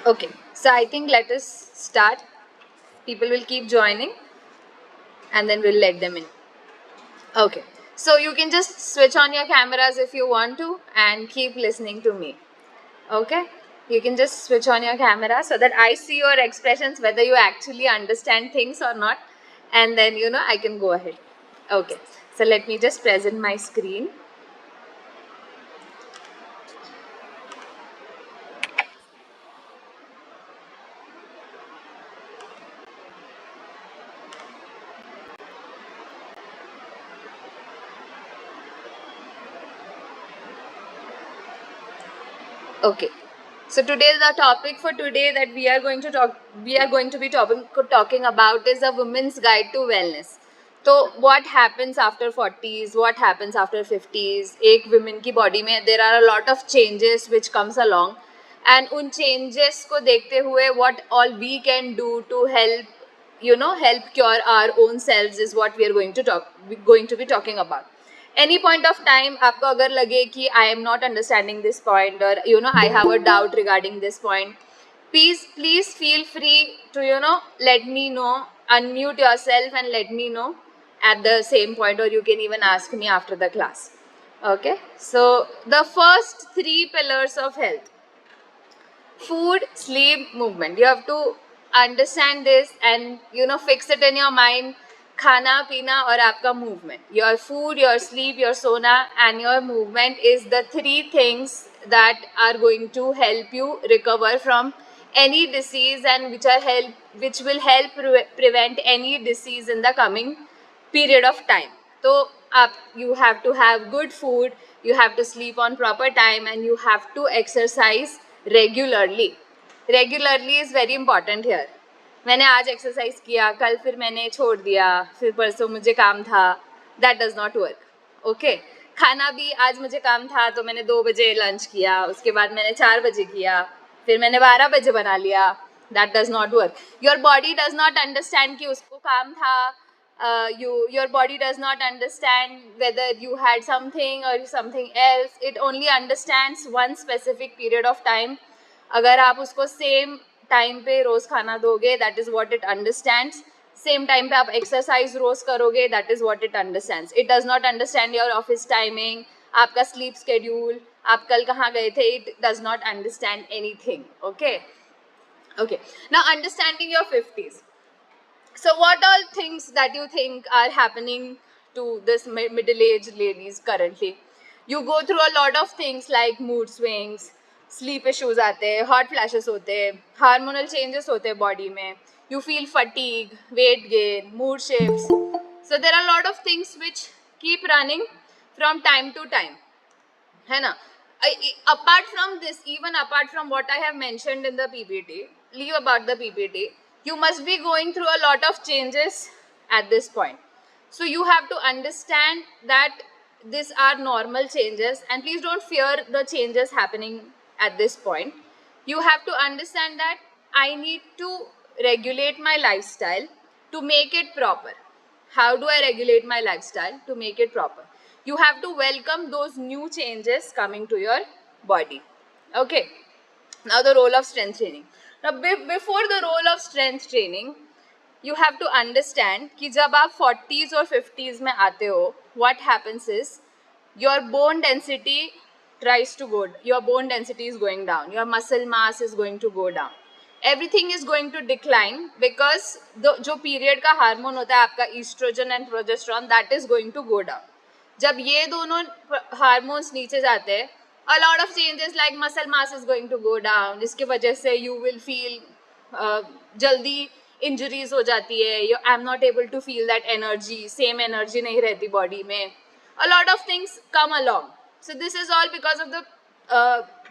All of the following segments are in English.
Okay, so I think let us start. People will keep joining and then we'll let them in. Okay, so you can just switch on your cameras if you want to and keep listening to me. Okay, you can just switch on your camera so that I see your expressions, whether you actually understand things or not, and then I can go ahead. Okay, so let me just present my screen. Okay. So today the topic for today that we are going to be talking about is a woman's guide to wellness. So what happens after 40s, what happens after 50s? एक women की body में there are a lot of changes which comes along, and उन changes को देखते हुए what all we can do to help cure our own selves is what we are going to be talking about. Any point of time आपको अगर लगे कि I am not understanding this point, or I have a doubt regarding this point, please feel free to let me know, unmute yourself and let me know at the same point, or you can even ask me after the class. Okay, so the first three pillars of health: food, sleep, movement. You have to understand this and fix it in your mind. खाना पीना और आपका movement. Your food, your sleep, your sona and your movement is the three things that are going to help you recover from any disease, and which will help prevent any disease in the coming period of time. So you have to have good food, you have to sleep on proper time, and you have to exercise regularly. Regularly is very important here. मैंने आज exercise किया, कल फिर मैंने छोड़ दिया, फिर परसों मुझे काम था, that does not work. Okay, खाना भी आज मुझे काम था तो मैंने 2 बजे लंच किया, उसके बाद मैंने 4 बजे किया, फिर मैंने 12 बजे बना लिया, that does not work. Your body does not understand कि उसको काम था. Your body does not understand whether you had something or something else. It only understands one specific period of time. अगर आप उसको सेम टाइम पे रोज खाना दोगे, that is what it understands. Same time पे आप एक्सरसाइज रोज करोगे, that is what it understands. It does not understand your office timing, आपका स्लीप स्केड्यूल, आप कल कहाँ गए थे. It does not understand anything. Okay, okay, now understanding your 50s. So what all things that you think are happening to this middle-aged ladies currently? You go through a lot of things like mood swings, sleep issues आते हैं, hot flashes होते हैं, hormonal changes होते हैं body में, you feel fatigue, weight gain, mood shifts. So there are a lot of things which keep running from time to time, है ना? Apart from this, even apart from what I have mentioned in the PPT, leave about the PPT, you must be going through a lot of changes at this point. So you have to understand that these are normal changes, and please don't fear the changes happening at this point. You have to understand that I need to regulate my lifestyle to make it proper. How do I regulate my lifestyle to make it proper? You have to welcome those new changes coming to your body. Okay, now the role of strength training. Now before the role of strength training, you have to understand कि जब आप 40s और 50s में आते हो, what happens is your bone density is going down, your muscle mass is going to go down, everything is going to decline, because जो period का hormone होता है आपका estrogen and progesterone, that is going to go down. जब ये दोनों hormones नीचे जाते हैं, a lot of changes like muscle mass is going to go down. इसके वजह से you will feel जल्दी injuries हो जाती है. I'm not able to feel that energy, same energy नहीं रहती body में. A lot of things come along. So this is all because of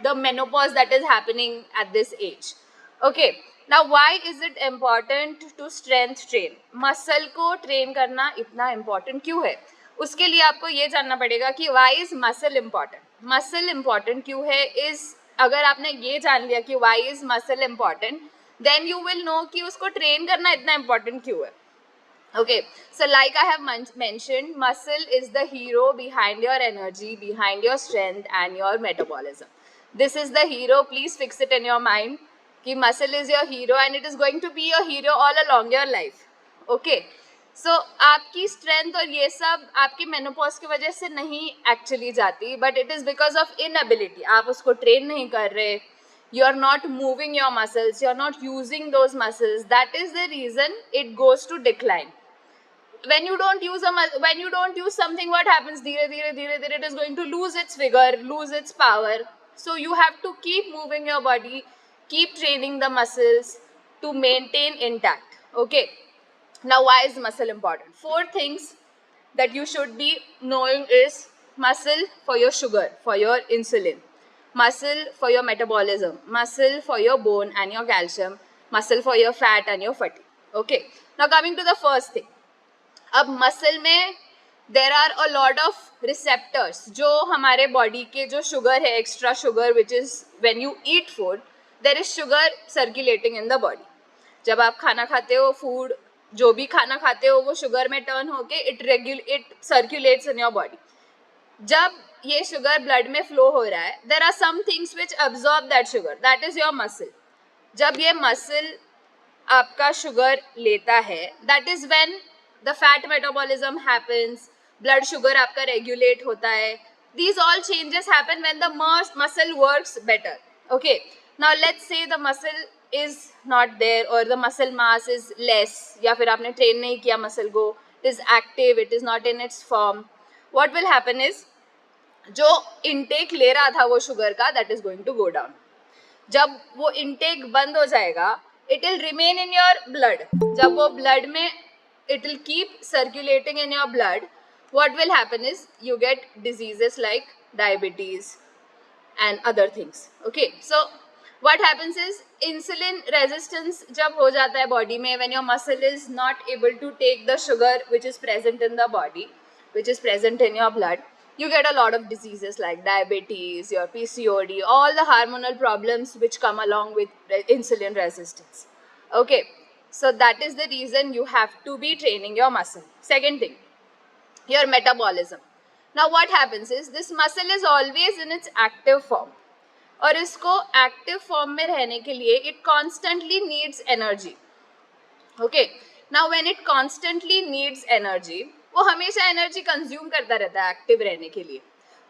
the menopause that is happening at this age. Okay. Now why is it important to strength train? Muscle को train करना इतना important क्यों है? उसके लिए आपको ये जानना पड़ेगा कि why is muscle important. Muscle important क्यों है is, अगर आपने ये जान लिया कि why is muscle important, then you will know कि उसको train करना इतना important क्यों है. Okay, so like I have mentioned, muscle is the hero behind your energy, behind your strength and your metabolism. This is the hero, please fix it in your mind. कि muscle is your hero and it is going to be your hero all along your life. Okay, so आपकी strength और ये सब आपकी menopause की वजह से नहीं एक्चुअली जाती, but it is because of inability. आप उसको ट्रेन नहीं कर रहे, you are not moving your muscles, you are not using those muscles. That is the reason it goes to decline. When you don't use when you don't use something, what happens? Dheere dheere dheere dheere, it is going to lose its vigor, lose its power. So you have to keep moving your body, keep training the muscles to maintain intact. Okay, now why is muscle important? 4 things that you should be knowing is: muscle for your sugar, for your insulin; muscle for your metabolism; muscle for your bone and your calcium; muscle for your fat and your fatigue. Okay, now coming to the first thing. अब muscle में there are a lot of receptors जो हमारे body के जो sugar है, extra sugar which is when you eat food, there is sugar circulating in the body. जब आप खाना खाते हो, फूड जो भी खाना खाते हो वो शुगर में टर्न होके it circulates in your body. जब ये शुगर ब्लड में फ्लो हो रहा है, there are some things which absorb that sugar, that is your muscle. जब ये मसल आपका शुगर लेता है, that is when the fat metabolism happens, blood sugar आपका regulate होता है. These all changes happen when the muscle works better. Okay, now let's say the muscle is not there or the muscle mass is less, या फिर आपने train नहीं किया muscle को, it is active, it is not in its form. What will happen is जो intake ले रहा था वो sugar का, that is going to go down. जब वो intake बंद हो जाएगा, it will remain in your blood. जब वो blood में it will keep circulating in your blood, what will happen is you get diseases like diabetes and other things. Okay, so what happens is insulin resistance jab ho jata hai body mein, when your muscle is not able to take the sugar which is present in the body, which is present in your blood, you get a lot of diseases like diabetes, your PCOD, all the hormonal problems which come along with insulin resistance. Okay, so that is the reason you have to be training your muscle. Second thing, your metabolism. Now what happens is this muscle is always in its active form. और इसको active form में रहने के लिए it constantly needs energy. Okay, now when it constantly needs energy, वो हमेशा energy consume करता रहता है active रहने के लिए.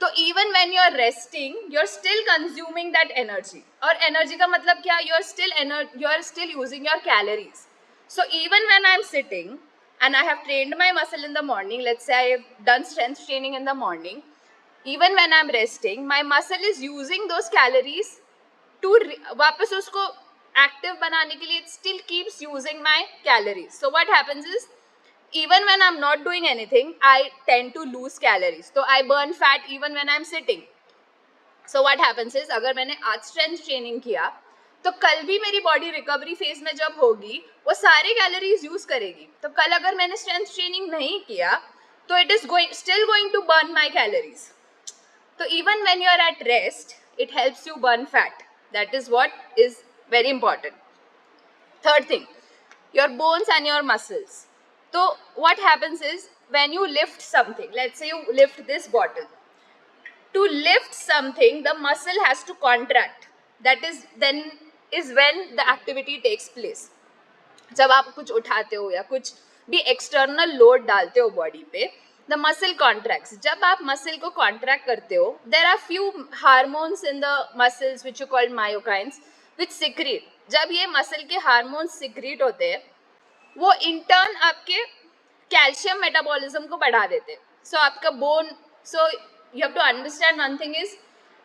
तो even when you are resting, you are still consuming that energy. और energy का मतलब क्या? You are still using your calories. So even when I am sitting and I have trained my muscle in the morning, let's say I have done strength training in the morning, even when I am resting, my muscle is using those calories to वापस उसको active बनाने के लिए it still keeps using my calories. So what happens is even when I'm not doing anything, I tend to lose calories. So I burn fat even when I'm sitting. So what happens is अगर मैंने आज strength training किया तो कल भी मेरी body recovery phase में जब होगी वो सारे कैलोरीज यूज करेगी. तो कल अगर मैंने स्ट्रेंथ ट्रेनिंग नहीं किया तो it is still going to burn my calories. तो even when you are at rest it helps you burn fat. That is what is very important. Third thing, your bones and your muscles. So what happens is when you lift something, let's say you lift this bottle. To lift something, the muscle has to contract. That is when the activity takes place. जब आप कुछ उठाते हो या कुछ भी external load डालते हो बॉडी पे, the muscle contracts. जब आप मसल को कॉन्ट्रैक्ट करते हो, there are few hormones in the muscles which you call myokines which secrete. जब ये मसल के हार्मोन्स सिक्रीट होते हैं, वो इंटर्न आपके कैल्शियम मेटाबॉलिज्म को बढ़ा देते हैं. सो आपका bone, so you have to understand one thing is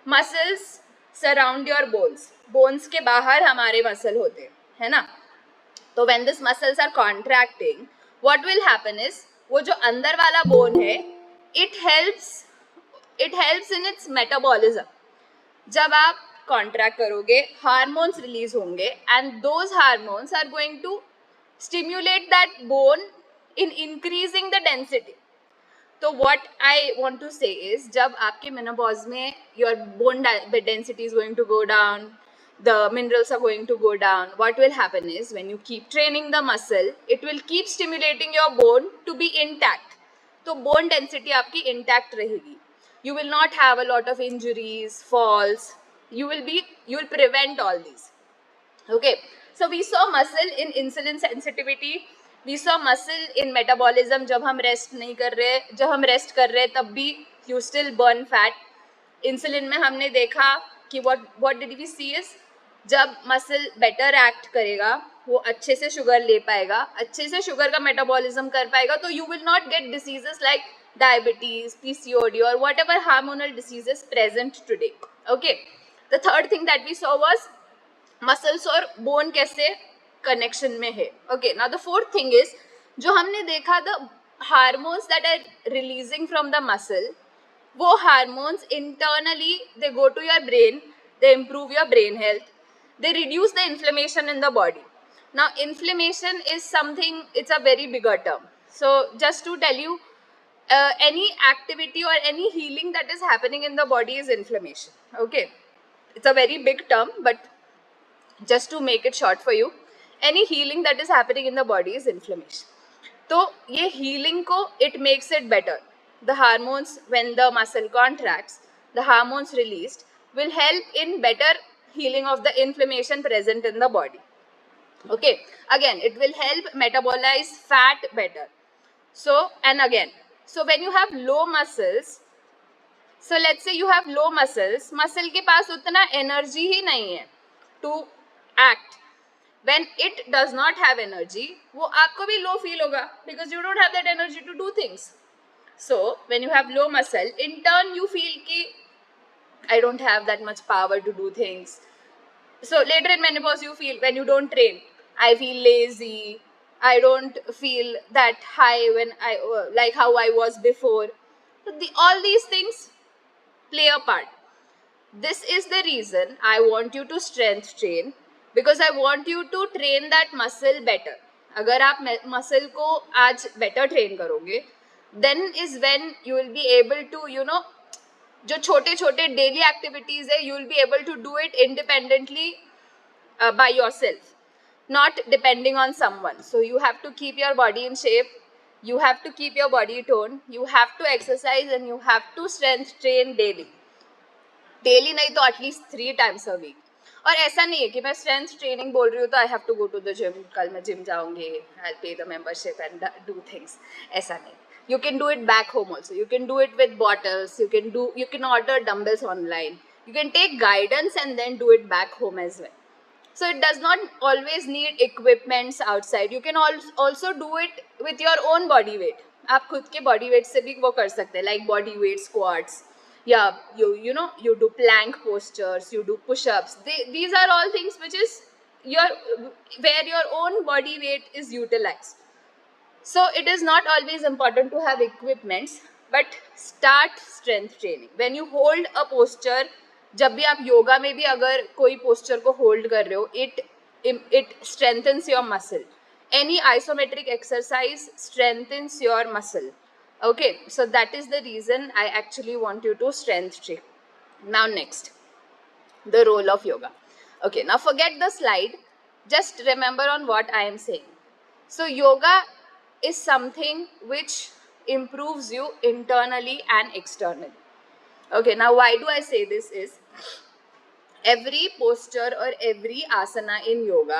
muscles surround your bones. Bones के बाहर हमारे मसल होते हैं, है ना. तो when these muscles are contracting, what will happen is वो जो अंदर वाला बोन है it helps in its metabolism. जब आप कॉन्ट्रैक्ट करोगे हार्मोन्स रिलीज होंगे and those hormones are going to stimulate that bone in increasing the density. तो what I want to say is जब आपके मेनोपॉज में your bone density is going to go down, the minerals are going to go down, what will happen is when you keep training the muscle, it will keep stimulating your bone to be intact. तो bone density आपकी intact रहेगी. You will not have a lot of injuries, falls. You will prevent all these. Okay, so we saw muscle in insulin sensitivity, we saw muscle in metabolism. जब हम rest नहीं कर रहे, जब हम rest कर रहे तब भी you still burn fat. Insulin में हमने देखा कि what did we see is जब मसल बेटर एक्ट करेगा वो अच्छे से शुगर ले पाएगा, अच्छे से शुगर का मेटाबॉलिज्म कर पाएगा, तो you will not get diseases like diabetes, PCOD और whatever hormonal diseases present today. Okay, the third thing that we saw was muscles और बोन कैसे कनेक्शन में है. Okay, now the fourth thing is जो हमने देखा the hormones that are releasing from the muscle, वो hormones internally they go to your brain, they improve your brain health, they reduce the inflammation in the body. Now inflammation is something, it's a very bigger term, so just to tell you, any activity or any healing that is happening in the body is inflammation. Okay, it's a very big term, but just to make it short for you, any healing that is happening in the body is inflammation. तो ये healing को it makes it better. The hormones, when the muscle contracts, the hormones released will help in better healing of the inflammation present in the body. Okay, again it will help metabolize fat better. So and again, so when you have low muscles, so let's say you have low muscles, muscle के पास उतना energy ही नहीं है to act. When it does not have energy, वो आपको भी low feel होगा because you don't have that energy to do things. So when you have low muscle, in turn you feel कि I don't have that much power to do things. So later in menopause you feel, when you don't train, I feel lazy, I don't feel that high when I like how I was before. So all these things play a part. This is the reason I want you to strength train, because I want you to train that muscle better. अगर आप muscle को आज better train करोगे, then is when you will be able to, you know, जो छोटे छोटे daily activities है, you will be able to do it independently by yourself, not depending on someone. So you have to keep your body in shape, you have to keep your body tone, you have to exercise and you have to strength train daily. Daily नहीं तो at least 3 times a week. और ऐसा नहीं है कि मैं strength training बोल रही हूँ तो I have to go to the gym, कल मैं जिम जाऊँगी, I pay the membership and do things. ऐसा नहीं. You can do it back home also. You can do it with bottles. You can order dumbbells online. You can take guidance and then do it back home as well. So it does not always need equipments outside. You can also do it with your own body weight. आप खुद के body weight से भी वो कर सकते हैं, like body weight squats. Yeah, you know, you do plank postures, you do push-ups. These are all things which is where your own body weight is utilized. So it is not always important to have equipments, but start strength training. When you hold a posture, जब भी आप योगा में भी अगर कोई posture को hold कर रहे हो, it strengthens your muscle. Any isometric exercise strengthens your muscle. Okay, so that is the reason I actually want you to strength train. Now next, the role of yoga. Okay, now forget the slide. Just remember on what I am saying. So yoga is something which improves you internally and externally. Okay, now why do I say this is, every posture or every asana in yoga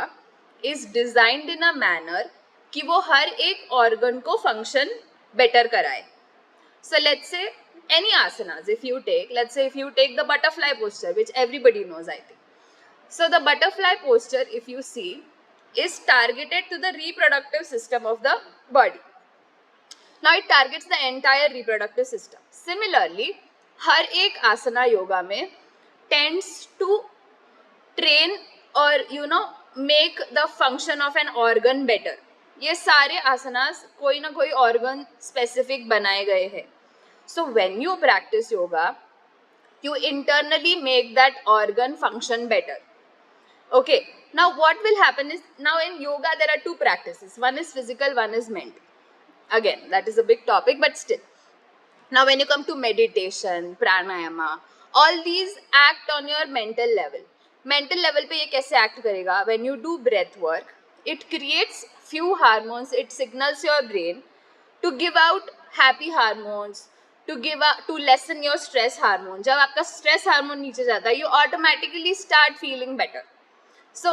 is designed in a manner कि वो हर एक organ को function better कराए. So let's say any asanas, if you take, let's say if you take the butterfly posture, which everybody knows, I think. So the butterfly posture, if you see, is targeted to the reproductive system of the body. Now it targets the entire reproductive system. Similarly, हर एक आसना योगा में tends to train or make the function of an organ better. ये सारे आसनास कोई ना कोई organ specific बनाए गए हैं. So when you practice yoga, you internally make that organ function better. Okay. Now what will happen is, now in yoga there are 2 practices. One is physical, one is mental. Again, that is a big topic, but still. Now when you come to meditation, pranayama, all these act on your mental level. Mental level पे ये कैसे act करेगा? When you do breath work, it creates few hormones, it signals your brain to give out happy hormones, to lessen your stress hormone. जब आपका stress hormone नीचे जाता है, you automatically start feeling better. So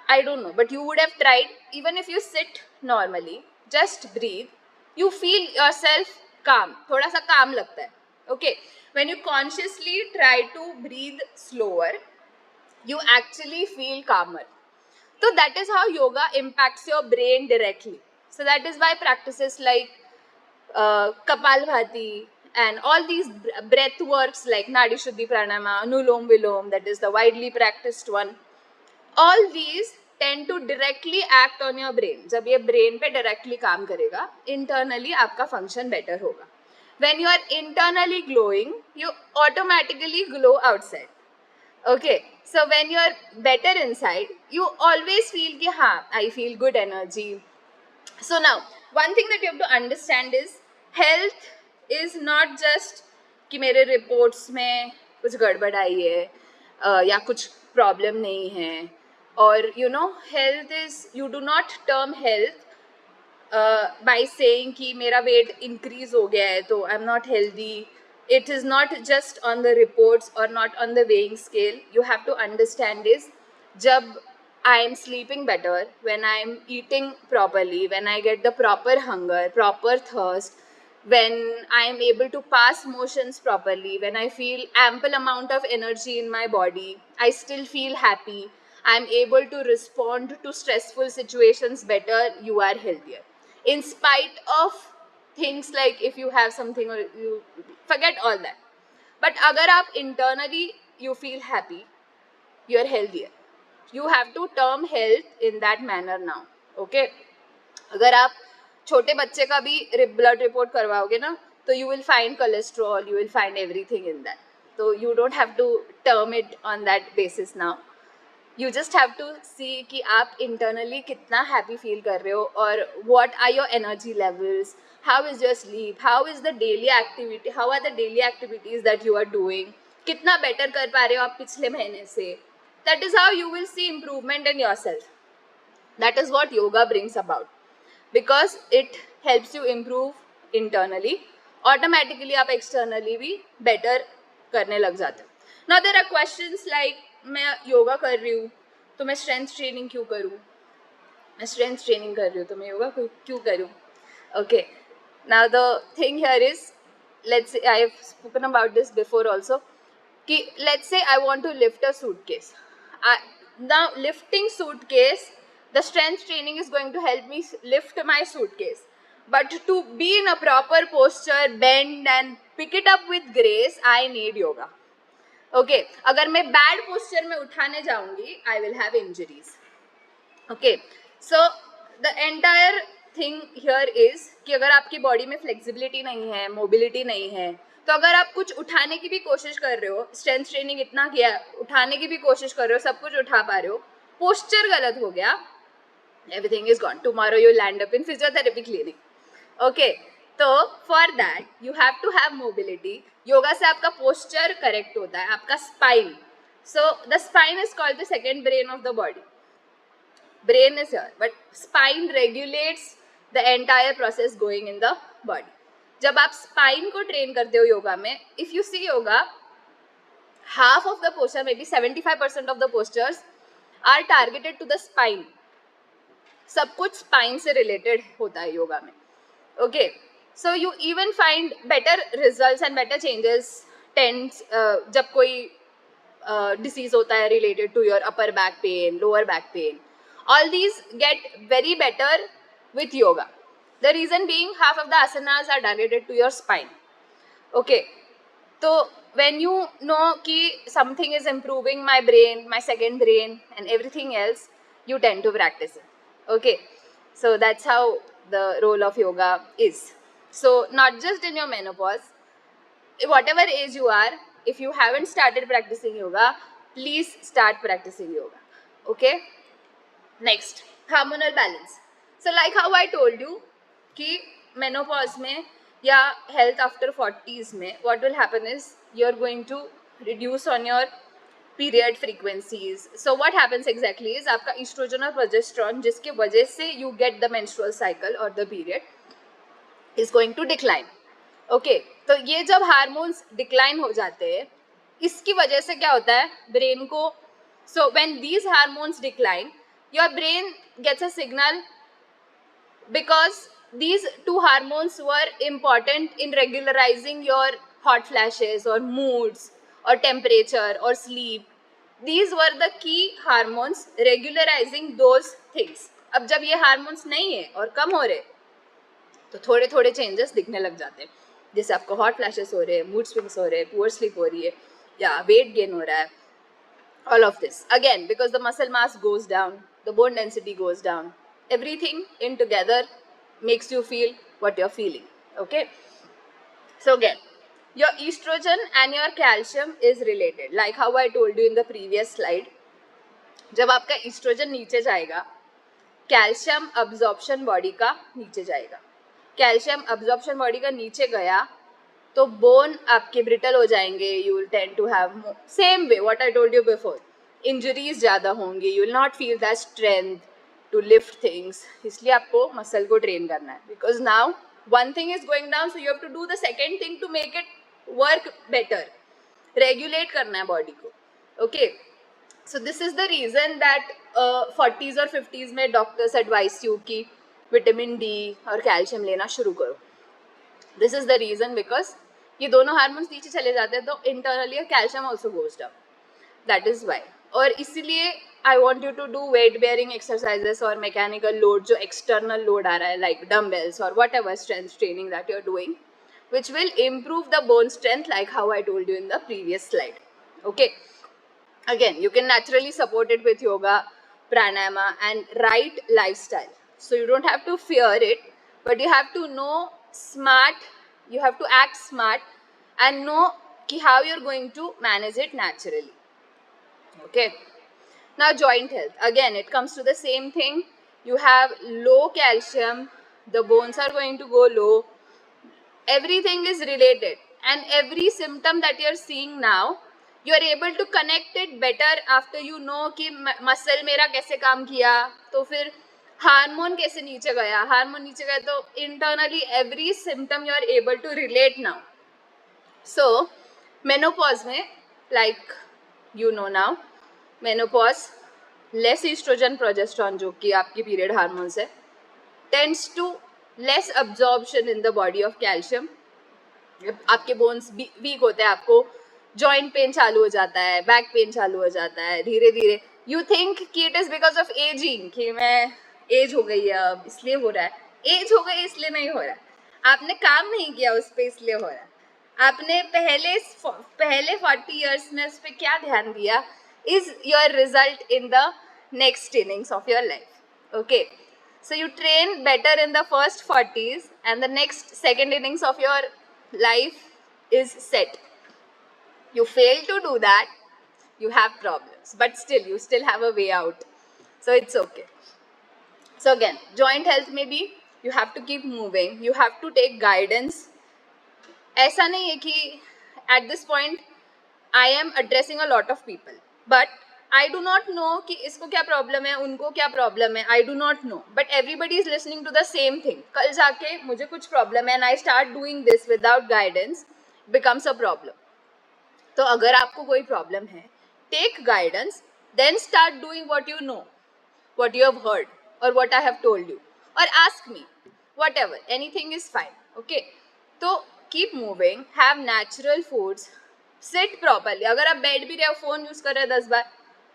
I don't know, but you would have tried. Even if you sit normally, just breathe, you feel yourself calm. थोड़ा सा calm लगता है. Okay, when you consciously try to breathe slower, you actually feel calmer. So that is how yoga impacts your brain directly. So that is why practices like Kapalbhati and all these breath works like Nadi Shuddhi Pranayama, Anulom Vilom, that is the widely practiced one. All these tend to directly act on your brain. जब ये brain पे directly काम करेगा, internally आपका function better होगा. When you are internally glowing, you automatically glow outside. Okay, so when you are better inside, you always feel कि हाँ, I feel good energy. So now, one thing that you have to understand is health is not just कि मेरे reports में कुछ गड़बड़ आई है या कुछ problem नहीं है, or you know, health is, you do not term health by saying कि मेरा weight increase हो गया है तो I'm not healthy. It is not just on the reports or not on the weighing scale. You have to understand is जब I am sleeping better, when I am eating properly, when I get the proper hunger, proper thirst, when I am able to pass motions properly, when I feel ample amount of energy in my body, I still feel happy, I am able to respond to stressful situations better, you are healthier. In spite of things like if you have something or you forget all that. But agar aap internally you feel happy, you are healthier. You have to term health in that manner now. Okay, अगर आप छोटे बच्चे का भी blood report करवाओगे ना तो you will find cholesterol, you will find everything in that. So you don't have to term it on that basis now. You just have to see कि आप internally कितना happy feel कर रहे हो और what are your energy levels, how is your sleep, how is the daily activity, how are the daily activities that you are doing, कितना better कर पा रहे हो आप पिछले महीने से. That is how you will see improvement in yourself. That is what yoga brings about. Because it helps you improve internally, automatically आप externally भी better करने लग जाते हो. Now there are questions like मैं योगा कर रही हूँ तो मैं strength training क्यों करूँ, मैं strength training कर रही हूँ तो मैं योगा क्यों करूँ. Okay, now the thing here is, let's say I have spoken about this before also, कि let's say I want to lift a suitcase. Now lifting suitcase, the strength training is going to help me lift my suitcase. But to be in a proper posture, bend and pick it up with grace, I need yoga. Okay, अगर मैं bad posture में उठाने जाऊंगी, I will have injuries. Okay, so the entire thing here is कि अगर आपकी body में flexibility नहीं है, mobility नहीं है, तो अगर आप कुछ उठाने की भी कोशिश कर रहे हो, strength training इतना किया, उठाने की भी कोशिश कर रहे हो, सब कुछ उठा पा रहे हो, posture गलत हो गया, everything is gone. Tomorrow you land up in physiotherapy clinic. Okay, तो for that you have to have mobility. Yoga से आपका posture correct होता है, आपका spine. So the spine is called the second brain of the body. Brain is here, but spine regulates the entire process going in the body. जब आप spine को train करते हो योगा में, if you see yoga, half of the posture, maybe 75% of the postures are targeted to the spine. सब कुछ spine से related होता है योगा में. Okay, so you even find better results and better changes tends जब कोई disease होता है related to your upper back pain, lower back pain. All these get very better with yoga. The reason being half of the asanas are targeted to your spine. Okay, so when you know कि something is improving my brain, my second brain and everything else, you tend to practice it. Okay, so that's how the role of yoga is. So not just in your menopause, whatever age you are, if you haven't started practicing yoga, please start practicing yoga. Okay, next, hormonal balance. So like how I told you कि menopause में या health after 40s में what will happen is you're going to reduce on your period frequencies. So what happens exactly is आपका estrogen और progesterone जिसके वजह से you get the menstrual cycle or the period is going to decline. Okay, तो ये जब hormones decline हो जाते हैं, इसकी वजह से क्या होता है ब्रेन को. So when these hormones decline, your brain gets a signal because these two hormones were important in regularizing your hot flashes or moods or temperature or sleep. These were the key hormones regularizing those things. अब जब ये hormones नहीं है और कम हो रहे तो थोड़े थोड़े चेंजेस दिखने लग जाते हैं, जैसे आपको हॉट फ्लैशेस हो रहे हैं, मूड स्विंग्स हो रहे हैं, पुअर स्लीप हो रही है या वेट गेन हो रहा है. All of this again because the muscle mass goes down, the bone density goes down, everything in together makes you feel what you're feeling. Okay, so again your estrogen and your calcium is related, like how I told you in the previous slide. जब आपका estrogen नीचे जाएगा, calcium absorption body का नीचे जाएगा. Calcium absorption body का नीचे गया तो बोन आपके ब्रिटल हो जाएंगे. You will tend to have same way what I told you before, injuries ज़्यादा होंगी. You will not feel that strength to lift things. इसलिए आपको मसल को ट्रेन करना है, because now one thing is going down, so you have to do the second thing to make it work better. Regulate करना है body को. Okay, so this is the reason that 40s और 50s में doctors advise you कि vitamin D और calcium लेना शुरू करो. This is the reason because ये दोनों हार्मोन्स नीचे चले जाते हैं तो internally calcium also goes down. That is why. और इसीलिए I want you to do weight bearing exercises और मैकेनिकल लोड, जो एक्सटर्नल लोड आ रहा है लाइक डम्बेल्स और whatever strength training that you are doing, which will improve the bone strength like how I told you in the previous slide. Okay, again you can naturally support it with yoga, pranayama and right lifestyle. So you don't have to fear it, but you have to know smart, you have to act smart and know ki how you're going to manage it naturally. Okay, now joint health, again it comes to the same thing. You have low calcium, the bones are going to go low. Everything is related and every symptom that you are seeing now, you are able to connect it better after you know कि muscle मेरा कैसे काम किया, तो फिर hormone कैसे नीचे गया, हार्मोन नीचे गया तो internally every symptom you are able to relate now. So menopause में, like you know now, menopause less estrogen progesterone जो कि आपकी पीरियड हार्मोन्स है, tends to less absorption in the body of calcium. आपके bones weak होते हैं, आपको joint pain चालू हो जाता है, बैक पेन चालू हो जाता है धीरे धीरे. यू थिंक कि it is because of ageing, कि मैं एज हो गई है अब इसलिए हो रहा है. एज हो गई इसलिए नहीं हो रहा है, आपने काम नहीं किया उस पर इसलिए हो रहा है. आपने पहले 40 years में उस पर क्या ध्यान दिया is your result in the next innings of your life. Okay, so you train better in the first 40s and the next second innings of your life is set. You fail to do that, you have problems, but still you still have a way out, so it's okay. So again, joint health may be, you have to keep moving, you have to take guidance. ऐसा नहीं है कि at this point I am addressing a lot of people, but I do not know कि इसको क्या problem है, उनको क्या प्रॉब्लम है, I do not know, but everybody is listening to the same thing. कल जाके मुझे कुछ प्रॉब्लम है and I start doing this without guidance, becomes a problem. तो अगर आपको कोई प्रॉब्लम है, take guidance, then start doing what you know, what you have heard or what I have told you, or ask me, whatever, anything is fine. Okay, तो keep moving, have natural foods, sit properly. अगर आप बैठ भी रहे हो, phone use कर रहे हो 10 बार,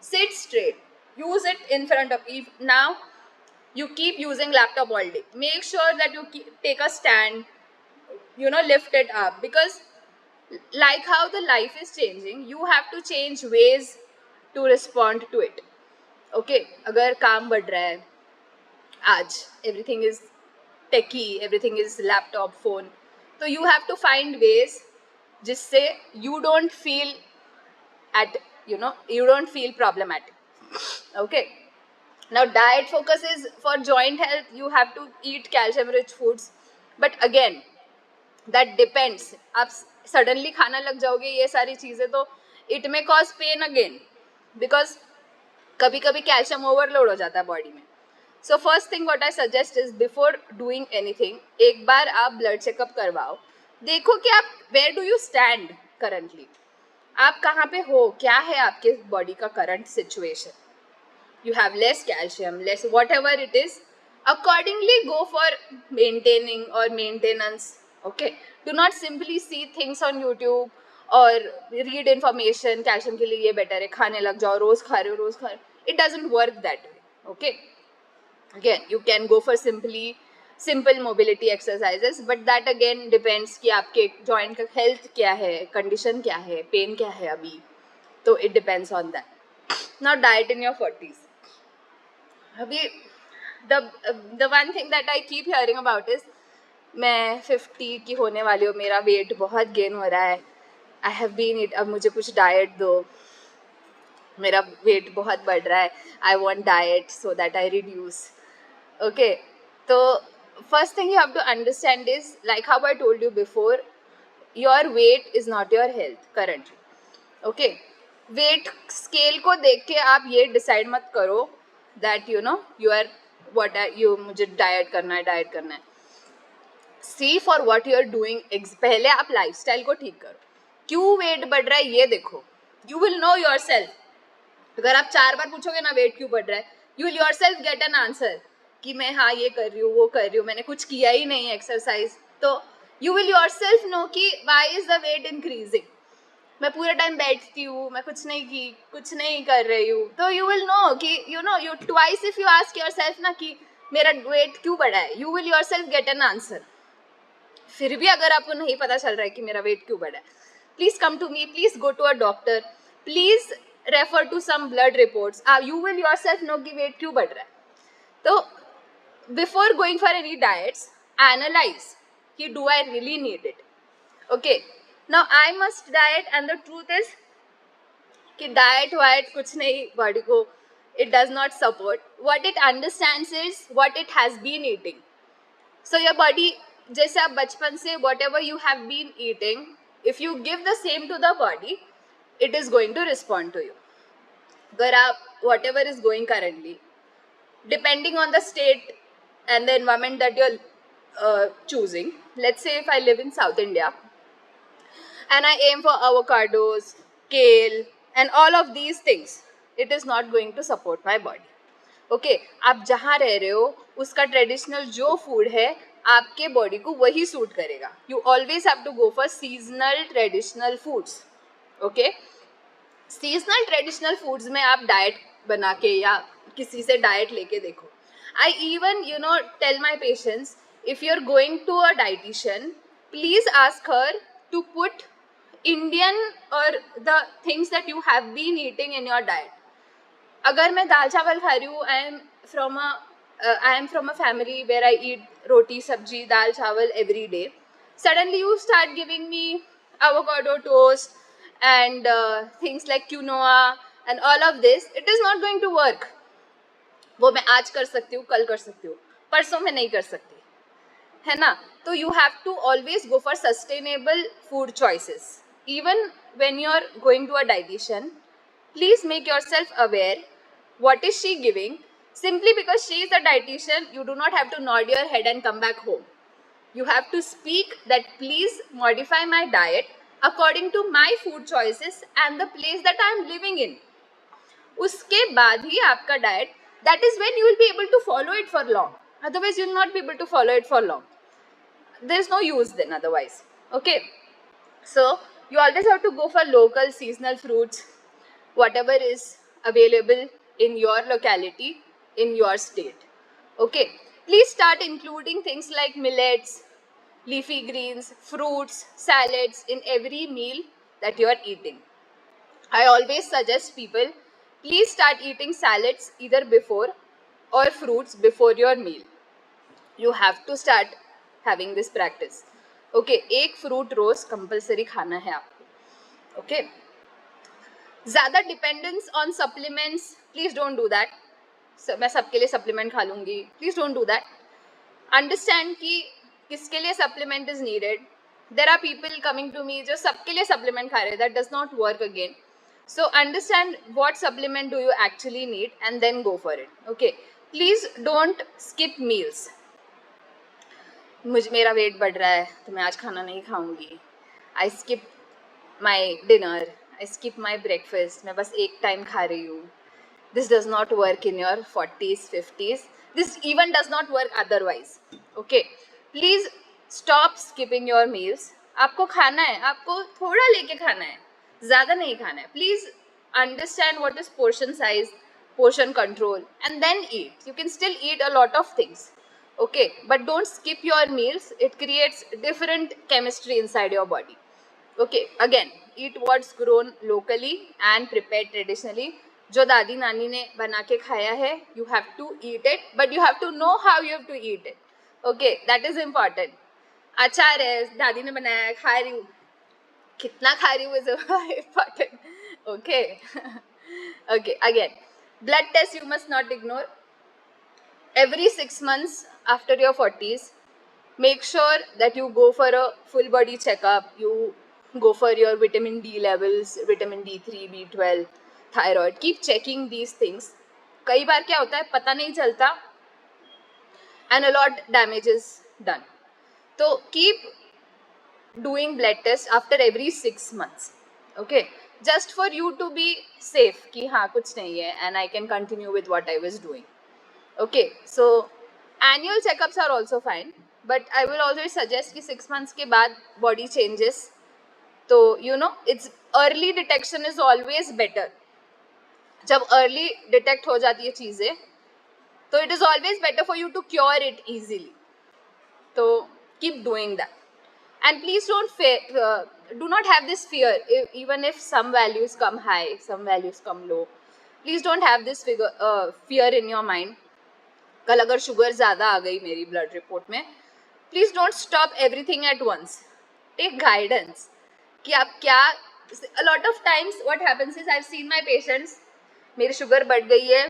sit straight, use it in front of you. Now you keep using laptop all day, make sure that you take a stand, lift it up, because like how the life is changing, you have to change ways to respond to it. Okay, अगर काम बढ़ रहा है आज, everything is techy, everything is laptop, phone, so you have to find ways जिससे you don't feel you don't feel problematic. Okay, now diet focus is for joint health, you have to eat calcium rich foods, but again that depends. आप suddenly खाना लग जाओगे ये सारी चीज़ें तो it may cause pain again, because कभी कभी कैल्शियम ओवरलोड हो जाता है बॉडी में. So first thing what I suggest is before doing anything, एक बार आप ब्लड चेकअप करवाओ, देखो कि आप where do you stand currently, आप कहाँ पे हो, क्या है आपके बॉडी का current situation. you have less calcium, less whatever it is, accordingly go for maintaining or maintenance. Okay, do not simply see things on YouTube or read information, calcium के लिए ये better है, खाने लग जाओ, रोज खा रहे हो, रोज खा रहे हो. It doesn't work that way. Okay, again you can go for simple mobility exercises, but that again depends कि आपके joint का health क्या है, condition क्या है, pain क्या है अभी, तो it depends on that. Now diet in your 40s. अभी the one thing that I keep hearing about is मैं 50 की होने वाली हूँ, मेरा वेट बहुत गेन हो रहा है, आई हैव बीन इट, अब मुझे कुछ डाइट दो, मेरा वेट बहुत बढ़ रहा है, I want diet so that I reduce. Okay, तो first thing you have to understand is like how I told you before, your weight is not your health currently. Okay, weight scale को देख के आप ये decide मत करो that you know you are what are you, मुझे diet करना है. See for what you are doing. पहले आप लाइफस्टाइल को ठीक करो. क्यों वेट बढ़ रहा है ये देखो, you will know your self. अगर आप 4 बार पूछोगे ना वेट क्यों बढ़ रहा है, you will your self get an answer कि मैं हाँ ये कर रही हूँ, वो कर रही हूँ, मैंने कुछ किया ही नहीं एक्सरसाइज. तो you will yourself know कि why is the weight increasing. मैं पूरे टाइम बैठती हूँ, मैं कुछ नहीं कर रही हूँ, तो यू विल नो कि you know you twice if you ask your self ना कि मेरा वेट क्यों बढ़ा है, you will your self get an answer. फिर भी अगर आपको नहीं पता चल रहा है कि मेरा वेट क्यों बढ़ा है, please come to me, please go to a doctor, please refer to some blood reports. You will yourself know कि वेट क्यों बढ़ रहा है. तो before going for any diets, analyse कि do I really need it. Okay, now I must diet and the truth is कि diet वाइट कुछ नहीं, बॉडी को it does not support. What it understands is what it has been eating. So your body, जैसे आप बचपन से whatever you have been eating, if you give the same to the body, it is going to respond to you. अगर आप whatever is going currently, depending on the state and the environment that you're choosing. Let's say if I live in South India and I aim for avocados, kale and all of these things, it is not going to support my body. Okay, आप जहाँ रह रहे हो उसका traditional जो food है आपके body को वही सूट करेगा. You always have to go for seasonal traditional foods. Okay, seasonal traditional foods में आप डाइट बना के या किसी से डाइट लेके देखो. I even, tell my patients, if you're going to a dietitian, please ask her to put Indian or the things that you have been eating in your diet. अगर मैं दाल चावल खा रही हूँ, I am from a family where I eat roti, sabji, dal chawal every day. Suddenly you start giving me avocado toast and things like quinoa and all of this. It is not going to work. वो मैं आज कर सकती हूँ, कल कर सकती हूँ, परसों में नहीं कर सकती, है ना. तो you have to always go for sustainable food choices. Even when you are going to a dietitian, please make yourself aware what is she giving. Simply because she is a dietitian, you do not have to nod your head and come back home. You have to speak that please modify my diet according to my food choices and the place that I am living in. उसके बाद ही आपका diet, that is when you will be able to follow it for long. Otherwise you will not be able to follow it for long. There is no use then otherwise. Okay, so you always have to go for local seasonal fruits, whatever is available in your locality, in your state. Okay, please start including things like millets, leafy greens, fruits, salads in every meal that you are eating. I always suggest people, please start eating salads either before or fruits before your meal. You have to start having this practice. Okay, एक fruit रोज compulsory खाना है आपको. Okay, ज़्यादा dependence on supplements, please don't do that. मैं सबके लिए supplement खा लूँगी, please don't do that. Understand कि किसके लिए supplement is needed. There are people coming to me जो सबके लिए सप्लीमेंट खा रहे हैं, that does not work again. So understand what supplement do you actually need and then go for it. Okay, please don't skip meals. मेरा wait बढ़ रहा है तो मैं आज खाना नहीं खाऊंगी. I skip my dinner, I skip my breakfast. मैं बस एक टाइम खा रही हूँ. This does not work in your 40s, 50s. This even does not work otherwise. Okay, please stop skipping your meals. आपको खाना है, आपको थोड़ा लेके खाना है, ज़्यादा नहीं खाना है. Please understand what is portion size, portion control, and then eat. You can still eat a lot of things. Okay, but don't skip your meals. It creates different chemistry inside your body. Okay, again, eat what's grown locally and prepared traditionally. जो दादी नानी ने बना के खाया है, you have to eat it, but you have to know how you have to eat it. Okay, that is important. अचार है, दादी ने बनाया है, खा रही हूँ. कितना खा रही हूँ is important. Okay. Okay, again, blood test you must not ignore. Every 6 months after your 40s, make sure that you go for a full body checkup. You go for your vitamin D levels, vitamin D3, B12, thyroid. Keep checking these things. कई बार क्या होता है पता नहीं चलता and a lot damage is done. So keep doing blood test after every 6 months. Okay, just for you to be safe कि हाँ कुछ नहीं है and I can continue with what I was doing. Okay, so annual checkups are also fine, but I will always suggest कि 6 months के बाद body changes. तो you know it's early detection is always better. जब early detect हो जाती है चीज़ें तो it is always better for you to cure it easily. So keep doing that. And please do not have this fear. Even if some values come high, some values come low, please don't have this fear in your mind. कल अगर sugar ज़्यादा आ गई मेरी blood report में, please don't stop everything at once. Take guidance कि आप क्या. A lot of times what happens is I have seen my patients, मेरी शुगर बढ़ गई है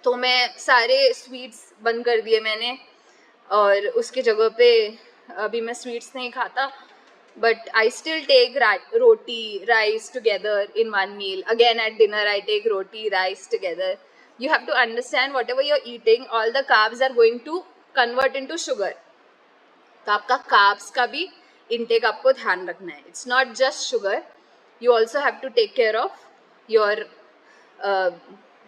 तो मैं सारे स्वीट्स बंद कर दिए मैंने और उसके जगह पे अभी मैं स्वीट्स नहीं खाता, but I still take roti, rice together in one meal. Again at dinner I take roti, rice together. You have to understand whatever you're eating, all the carbs are going to convert into sugar. तो आपका carbs का भी intake आपको ध्यान रखना है. It's not just sugar. You also have to take care of your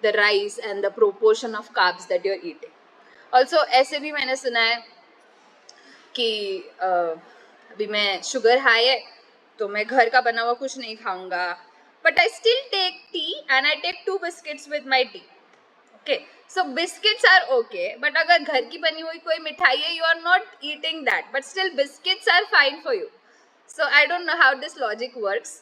the rice and the proportion of carbs that you're eating. Also ऐसे भी मैंने सुना है कि अभी मैं शुगर हाई है तो मैं घर का बना हुआ कुछ नहीं खाऊंगा, but I still take tea and I take 2 biscuits with my tea. Okay, so biscuits are okay, but अगर घर की बनी हुई कोई मिठाई है you are not eating that, but still biscuits are fine for you. So I don't know how this logic works,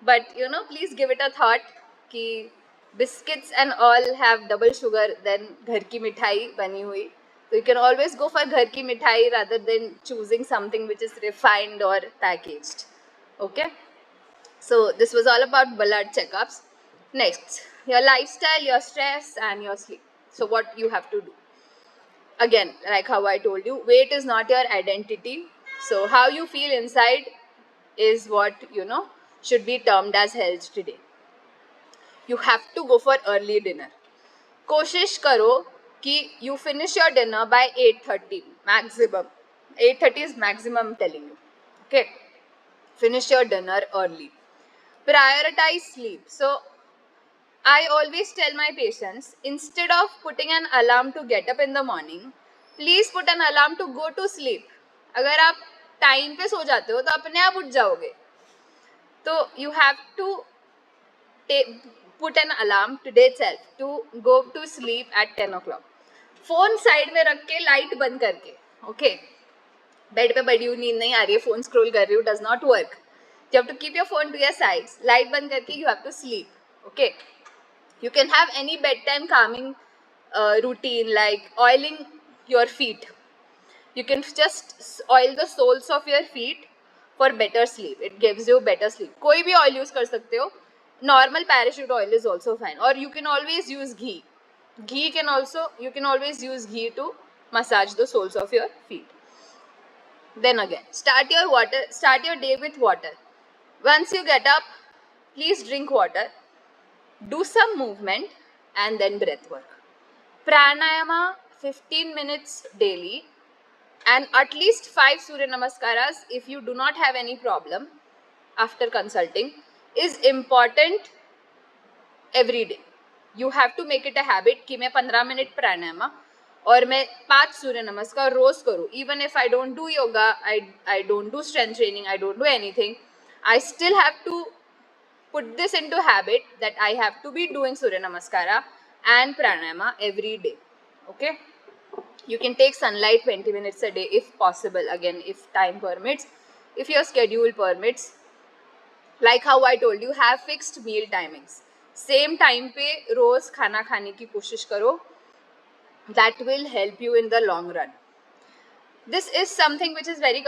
but you know please give it a thought कि biscuits and all have double sugar than घर की मिठाई बनी हुई. So you can always go for ghar ki mithai rather than choosing something which is refined or packaged. Okay. So this was all about blood checkups. Next, your lifestyle, your stress and your sleep. So what you have to do. Again, like how I told you, weight is not your identity. So how you feel inside is what, you know, should be termed as health today. You have to go for early dinner. कोशिश करो कि you finish your dinner by 8:30 maximum. 8:30 is maximum, I'm telling you. Okay, finish your dinner early. Prioritize sleep. So I always tell my patients, instead of putting an alarm to get up in the morning, please put an alarm to go to sleep. अगर आप time पे सो जाते हो तो अपने आप उठ जाओगे. तो you have to put an alarm today itself to go to sleep at 10 o'clock. Phone side में रख के लाइट बंद करके. ओके, बेड पे बैठी हुई नींद नहीं आ रही है, फोन स्क्रॉल कर रही हूँ, does not work. You have to keep your phone to your sides, light बंद करके you have to sleep. Okay, you can have any bedtime calming routine like oiling your feet. You can just oil the soles of your feet for better sleep. It gives you better sleep. कोई भी oil use कर सकते हो. Normal parachute oil is also fine, or you can always use ghee. You can always use ghee to massage the soles of your feet. Then again, start your day with water. Once you get up, please drink water, do some movement and then breath work. Pranayama 15 minutes daily and at least 5 Surya Namaskaras if you do not have any problem after consulting is important every day. You have to make it a habit कि मैं 15 minute प्राणायाम और मैं 5 सूर्य नमस्कार रोज करूँ. Even if I don't do yoga, I don't do strength training, I don't do anything, I still have to put this into habit that I have to be doing surya namaskara and pranayama every day. Okay, you can take sunlight 20 minutes a day if possible, again if time permits, if your schedule permits. Like how I told you, have fixed meal timings. Same time पे रोज खाना खाने की कोशिश करो. That will help you in the long run. This is something which is very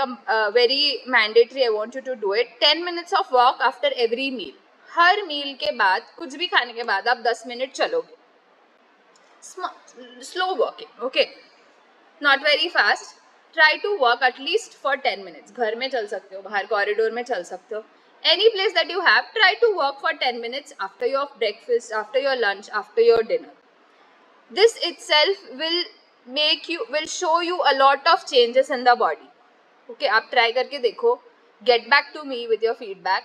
mandatory. I want you to do it. 10 minutes of walk after every meal. हर मील के बाद, कुछ भी खाने के बाद आप 10 मिनट चलोगे. Slow walking, okay? Not very fast. Try to walk at least for 10 minutes. घर में चल सकते हो, बाहर कॉरिडोर में चल सकते हो. Any place that you have, try to walk for 10 minutes after your breakfast, after your lunch, after your dinner. This itself will show you a lot of changes in the body. Okay, आप try करके देखो. Get back to me with your feedback.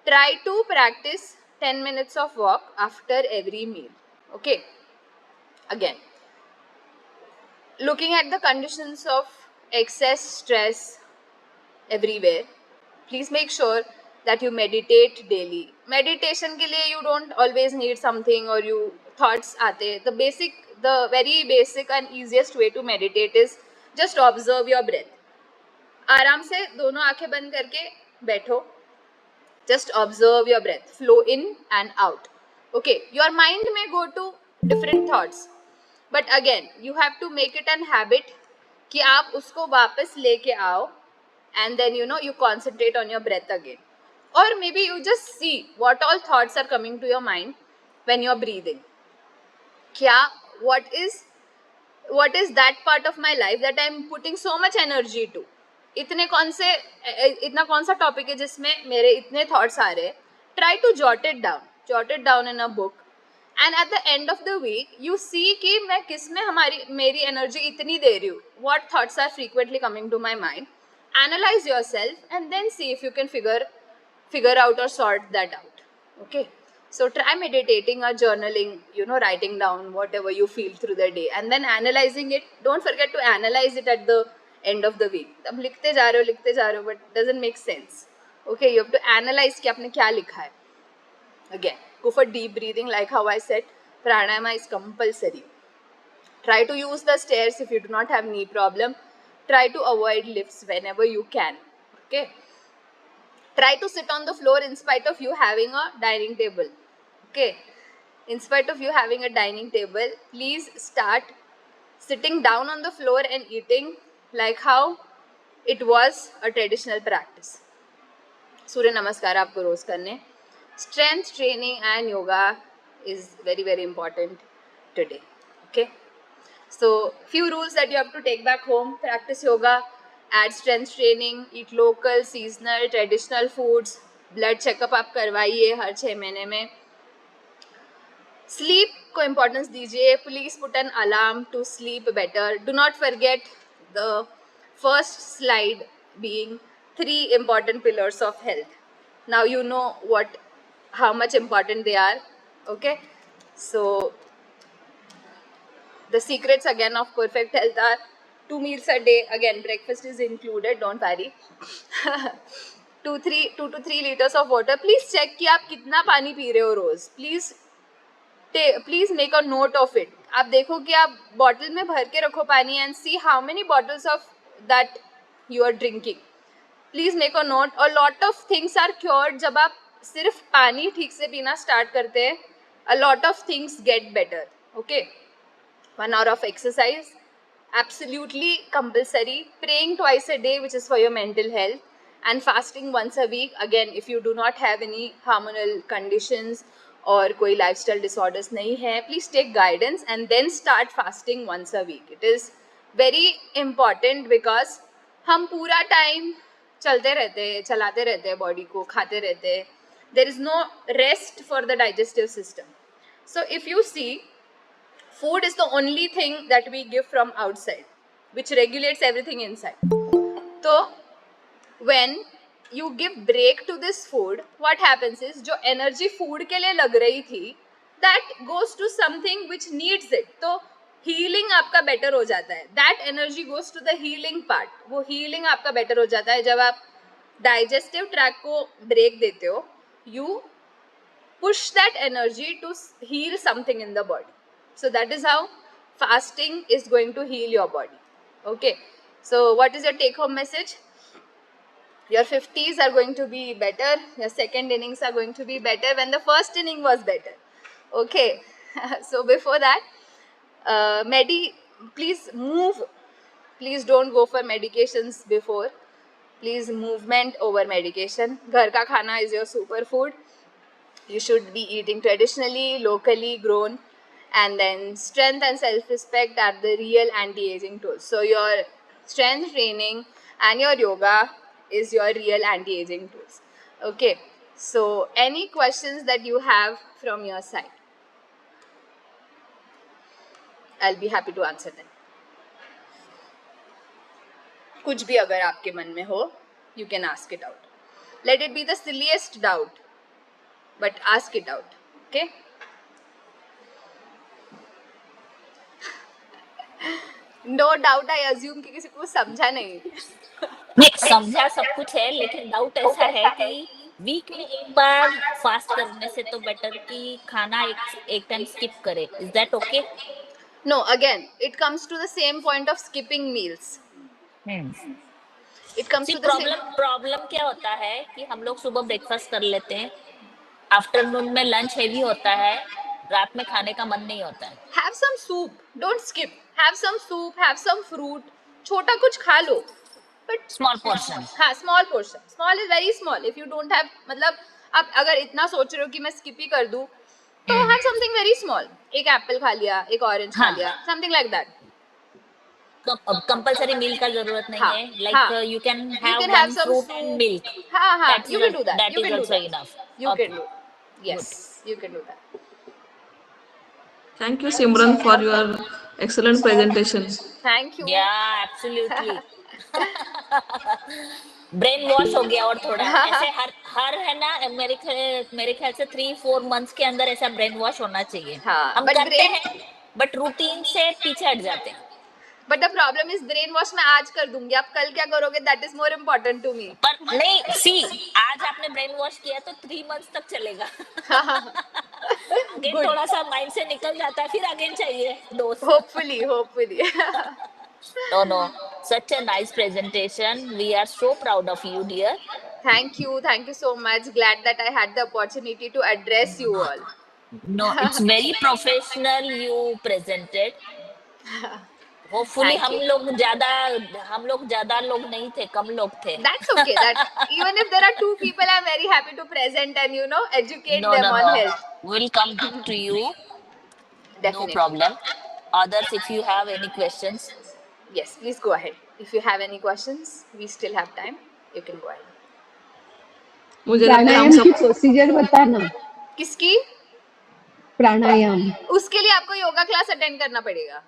Try to practice 10 minutes of walk after every meal. Okay. Again, looking at the conditions of excess stress everywhere, please make sure that you meditate daily. Meditation के लिए you don't always need something or you thoughts आते. The very basic and easiest way to meditate is just observe your breath. आराम से दोनों आंखें बंद करके बैठो. Just observe your breath, flow in and out. Okay, your mind may go to different thoughts, but again you have to make it an habit कि आप उसको वापस लेके आओ, and then you concentrate on your breath again. Or maybe you just see what all thoughts are coming to your mind when you're breathing. What is that part of my life that I'm putting so much energy to? इतना कौन सा topic है जिसमें मेरे इतने thoughts आ रहे हैं? Try to jot it down in a book, and at the end of the week you see कि मैं किस में मेरी एनर्जी इतनी दे रही हूँ. What thoughts are frequently coming to my mind? Analyze yourself and then see if you can figure out or sort that out. Okay, so try meditating or journaling, writing down whatever you feel through the day and then analyzing it. Don't forget to analyze it at the end of the week. अब लिखते जा रहे हो but doesn't make sense. Okay, you have to analyze कि आपने क्या लिखा है. Again, go for deep breathing like how I said. Pranayama is compulsory. Try to use the stairs if you do not have knee problem. Try to avoid lifts whenever you can. Okay. Try to sit on the floor in spite of you having a dining table. Okay. In spite of you having a dining table, please start sitting down on the floor and eating like how it was a traditional practice. Surya Namaskar आपको रोज करने. Strength training and yoga is very, very important today. Okay. So, few rules that you have to take back home. Practice yoga, add strength training, eat local, seasonal, traditional foods. Blood checkup आप करवाइए हर 6 महीने में. Sleep को importance दीजिए. Please put an alarm to sleep better. Do not forget the first slide being 3 important pillars of health. Now you know how much important they are. Okay, so the secrets again of perfect health are 2 meals a day. Again, breakfast is included, don't worry. 2 to 3 liters of water. Please check कि आप कितना पानी P रहे हो रोज. Please make a note of it. आप देखो कि आप बॉटल में भर के रखो पानी and see how many bottles of that you are drinking. Please make a note. A lot of things are cured जब आप सिर्फ पानी ठीक से पीना स्टार्ट करते हैं. A lot of things get better. Okay. 1 hour of exercise, absolutely compulsory. Praying twice a day, which is for your mental health, and fasting once a week. Again, if you do not have any hormonal conditions or कोई lifestyle disorders नहीं है, please take guidance and then start fasting once a week. It is very important because हम पूरा time चलाते रहते हैं body को, खाते रहते हैं. There is no rest for the digestive system. So if you see, food is the only thing that we give from outside, which regulates everything inside. So when you give break to this food, what happens is जो energy food के लिए लग रही थी, that goes to something which needs it. तो healing आपका better हो जाता है. That energy goes to the healing part. वो healing आपका better हो जाता है जब आप digestive tract को break देते हो. You push that energy to heal something in the body. So that is how fasting is going to heal your body. Okay. So what is your take home message? Your 50s are going to be better. Your second innings are going to be better when the first inning was better. Okay. So before that, please move. Please don't go for medications before. Please movement over medication. Ghar ka khana is your superfood. You should be eating traditionally, locally grown, and then strength and self-respect are the real anti-aging tools. So your strength training and your yoga is your real anti-aging tools. Okay, so any questions that you have from your side, I'll be happy to answer them. कुछ भी अगर आपके मन में हो, you can ask it out. Let it be the silliest doubt, but ask it out. Okay? No doubt, I assume कि किसी को समझा नहीं. नहीं समझा सब कुछ है, लेकिन डाउट ऐसा है कि वीक में एक बार फास्ट करने से तो बेटर कि खाना एक टाइम स्किप करे. Is that okay? No, again, it comes to the same point of skipping meals. It comes see to the same. Problem क्या होता है कि हम लोग सुबह ब्रेकफास्ट कर लेते हैं, आफ्टरनून में लंच हेवी होता है, रात में खाने का मन नहीं होता है. Have some soup. Don't skip. Have some soup. Have some fruit. छोटा कुछ खा लो. But small portion. हाँ, small portion. Small is very small. If you don't have, मतलब आप अगर इतना सोच रहे हो कि मैं skip ही कर दूँ, तो have something very small. एक एप्पल खा लिया, एक ऑरेंज खा लिया, something like that. कंपल्सरी मील का जरूरत नहीं है. Like you can have have one some fruit soup. And milk. हाँ, you can do that. That You is can do also that. enough. You Okay. can do. Yes, you can do that. Thank you, Simran, for your excellent presentation. Thank you. Yeah, absolutely. Brain wash हो गया. और थोड़ा ऐसे हर है ना, मेरे ख्याल से 3-4 मंथ्स के अंदर ऐसा ब्रेन वॉश होना चाहिए. हाँ, हम but करते हैं बट रूटीन से पीछे हट जाते हैं. But the problem is brain wash मैं आज कर दूंगी, आप कल क्या करोगे, that is more important to me. पर नहीं, सी आज आपने ब्रेन वॉश किया तो 3 मंथ्स तक चलेगा. अगेन थोड़ा सा माइंड से निकल जाता है, फिर अगेन चाहिए dose. Hopefully. No, such a nice presentation. We are so proud of you, dear. Thank you so much. Glad that I had the opportunity to address you all. No, it's very professional you presented. Hopefully हम लोग ज्यादा लोग नहीं थे, कम लोग थे. That's okay. That even if there are 2 people, I'm very happy to present and educate them on health. We'll come back to you. Definitely. No problem. Others, if you have any questions. Yes, please go ahead. If you have any questions, we still have time. You can go ahead. मुझे लगता है हम प्राणायाम की सब procedure बताना. किसकी? प्राणायाम. उसके लिए आपको योगा क्लास अटेंड करना पड़ेगा.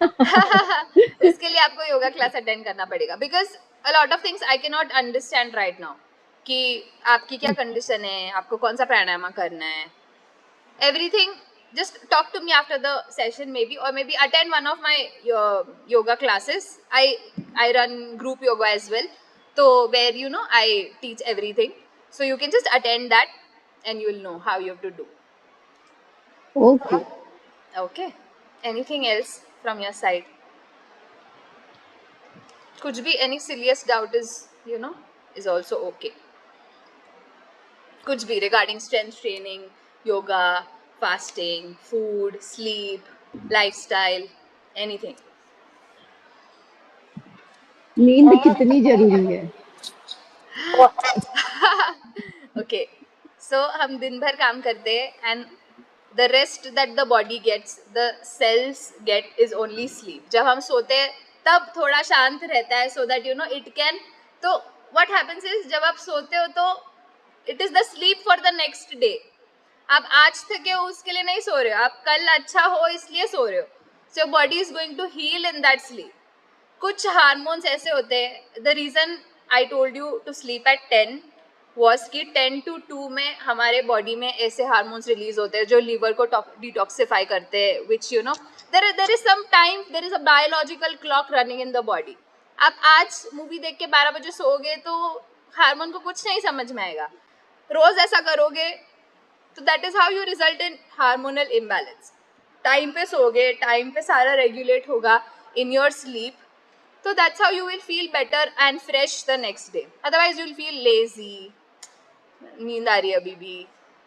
उसके लिए आपको योगा क्लास अटेंड करना पड़ेगा. Because a lot of things I can not understand right now कि आपकी क्या कंडीशन है, आपको कौन सा प्राणायाम करना है. Everything just talk to me after the session maybe, or maybe attend one of my yoga classes. I run group yoga as well, so where I teach everything, so you can just attend that and you will know how you have to do. Okay. Anything else from your side? Could be any silliest doubt is also okay. Could be regarding strength training, yoga, fasting, food, sleep, lifestyle, anything. नींद कितनी जरूरी है? Okay, so हम दिन भर काम करते हैं and the rest that the body gets, the cells get is only sleep. जब हम सोते हैं तब थोड़ा शांत रहता है, so that it can. तो what happens is जब आप सोते हो तो it is the sleep for the next day. आप आज थके हो उसके लिए नहीं सो रहे हो, आप कल अच्छा हो इसलिए सो रहे हो. So your body is going to heal in that sleep. कुछ हार्मोन्स ऐसे होते हैं. The reason I told you to sleep at 10 was कि 10 to 2 में हमारे बॉडी में ऐसे हार्मोन्स रिलीज होते हैं जो लीवर को डिटॉक्सिफाई करते हैं, which you know there is some time, there is a biological clock running in the body. आप आज मूवी देख के 12 बजे सोओगे तो हार्मोन को कुछ नहीं समझ में आएगा. रोज ऐसा करोगे तो that is how you result in hormonal imbalance. Time पे सोओगे, टाइम पे सारा रेगुलेट होगा in your sleep, so that's how you will feel better and fresh the next day. Otherwise you'll feel lazy, नींद आ रही है अभी भी,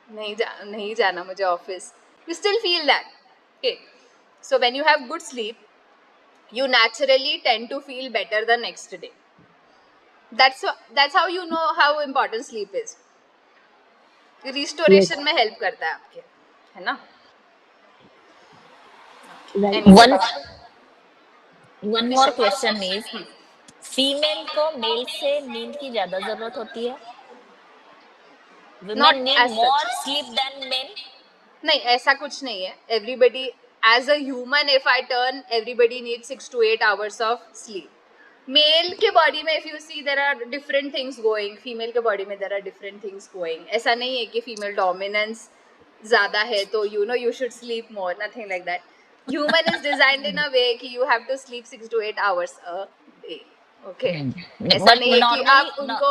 नहीं जाना मुझे office. You still feel that. Okay. So when you have good sleep, you naturally tend to feel better the next day. That's how you know how important sleep is. Restoration में help करता है आपके, है ना? Right. One more question is, female को mail से नींद की ज्यादा जरूरत होती है? Not Women need as more such. sleep than men? नहीं, ऐसा कुछ नहीं है. Everybody, as a human, if I turn, everybody needs 6 to 8 hours of sleep. Mail के बॉडी में if you see there are different things going, female के body में there are different things going. ऐसा नहीं है कि फीमेल डोमिनेंस ज़्यादा है तो you know you should sleep more, nothing like that. Human is designed in a way कि you have to sleep 6 to 8 hours a day. Okay. ऐसा But नहीं है कि आप उनको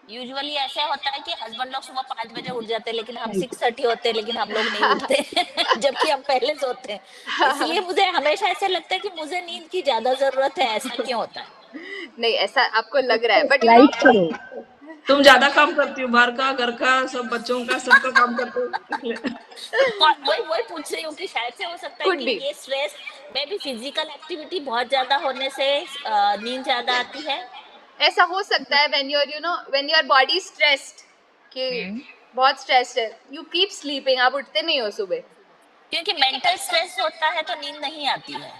यूजुअली ऐसा होता है कि हस्बैंड लोग सुबह 5 बजे उठ जाते हैं, लेकिन हम 6:30 होते हैं, लेकिन हम लोग नहीं उठते जबकि हम पहले सोते हैं. इसलिए मुझे हमेशा ऐसा लगता है कि मुझे नींद की ज्यादा जरूरत है. ऐसा क्यों होता है? नहीं, ऐसा आपको लग रहा है बट लाइट करो. तुम ज्यादा काम करती हो, बाहर का, घर का, सब बच्चों का, सबका काम करते हो. वही पूछ रही हूँ कि शायद से हो सकता है Could कि be. ये स्ट्रेस में भी फिजिकल एक्टिविटी बहुत ज्यादा होने से नींद ज्यादा आती है. ऐसा हो सकता है when your body is stressed कि बहुत स्ट्रेस्ड है, you keep sleeping, आप उठते नहीं हो सुबह. क्योंकि मेंटल स्ट्रेस होता है तो नींद नहीं आती है.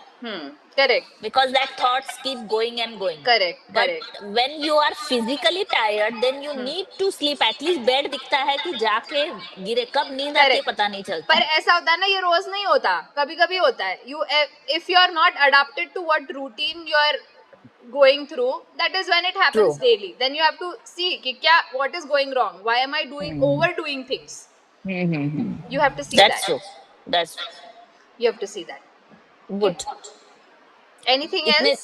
Correct. Because that thoughts keep going and going. Correct. But when you are physically tired, then you need to sleep. At least bed दिखता है कि जाके गिरे, कब नींद आती है पता नहीं चलता. पर ऐसा होता है ना, ये रोज नहीं होता, कभी कभी होता है. If you are not adapted to what routine you are going through, that is when it happens daily. Then you have to see कि क्या, what is going wrong, why am I overdoing things. You have to see That's that. That's true. You have to see that. Good. Anything else?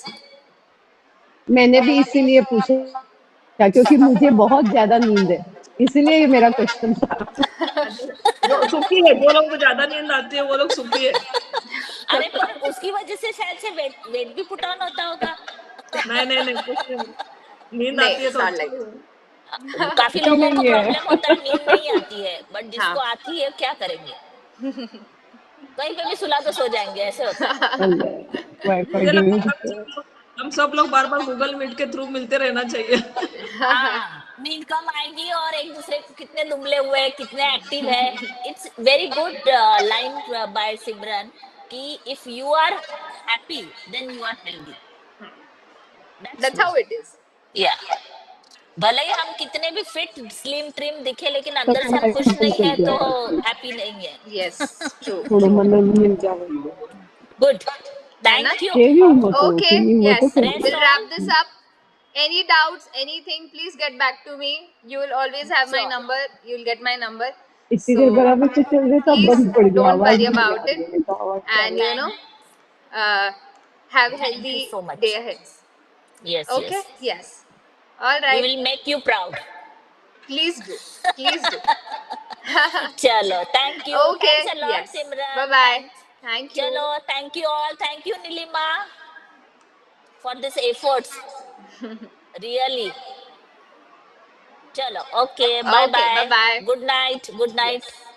मैंने भी इसीलिए पूछा क्योंकि मुझे बहुत ज्यादा नींद है, इसीलिए ये मेरा क्वेश्चन था. जो सुखी है, जो लोग को ज्यादा नींद आती है वो लोग सुखी है. अरे पर उसकी वजह से शायद से वेट भी पुट ऑन होता होगा. नहीं कुछ नहीं. नींद आती है तो अच्छा है. काफी लोगों को नहीं है. प्रॉब्लम होता है, नींद नहीं आती है, बट जिसको आती है क्या करेंगे, कहीं पे भी सुला तो सो जाएंगे, ऐसे होता है. मुझे लगता है हम सब लोग बार बार गूगल मीट के थ्रू मिलते रहना चाहिए. हाँ, नींद कम आएगी और एक दूसरे को कितने दुबले हुए हैं, कितने एक्टिव है. It's very good line by Simran कि if you are happy then you are healthy. That's how it is. या भले ही हम कितने भी फिट स्लिम ट्रिम दिखे, लेकिन अंदर से हम खुश नहीं है तो हैप्पी नहीं है. Yes, true. थोड़ा मतलब मिल जाएगा. Good, thank you. Okay, yes. Rest We'll all. wrap this up. Any doubts, anything, please get back to me. You will always have my Sure. number. You'll get my number. इतनी देर बराबर से चल रहे तो Please बंद पड़ गया. don't आवाज worry नहीं आ about रही it. है, तो आवाज And you know, have a Thank healthy you so much. day ahead. Yes, Okay? yes. Yes. All We right. will make you proud. Please do. Please do. चलो, thank you. Okay. Thanks a lot, Yes. Simran. Bye bye. Thank you. चलो, thank you all. Thank you, Nilima, for this efforts. Really. चलो, okay. Bye Okay, bye. bye-bye. Good night. Good night. Yes.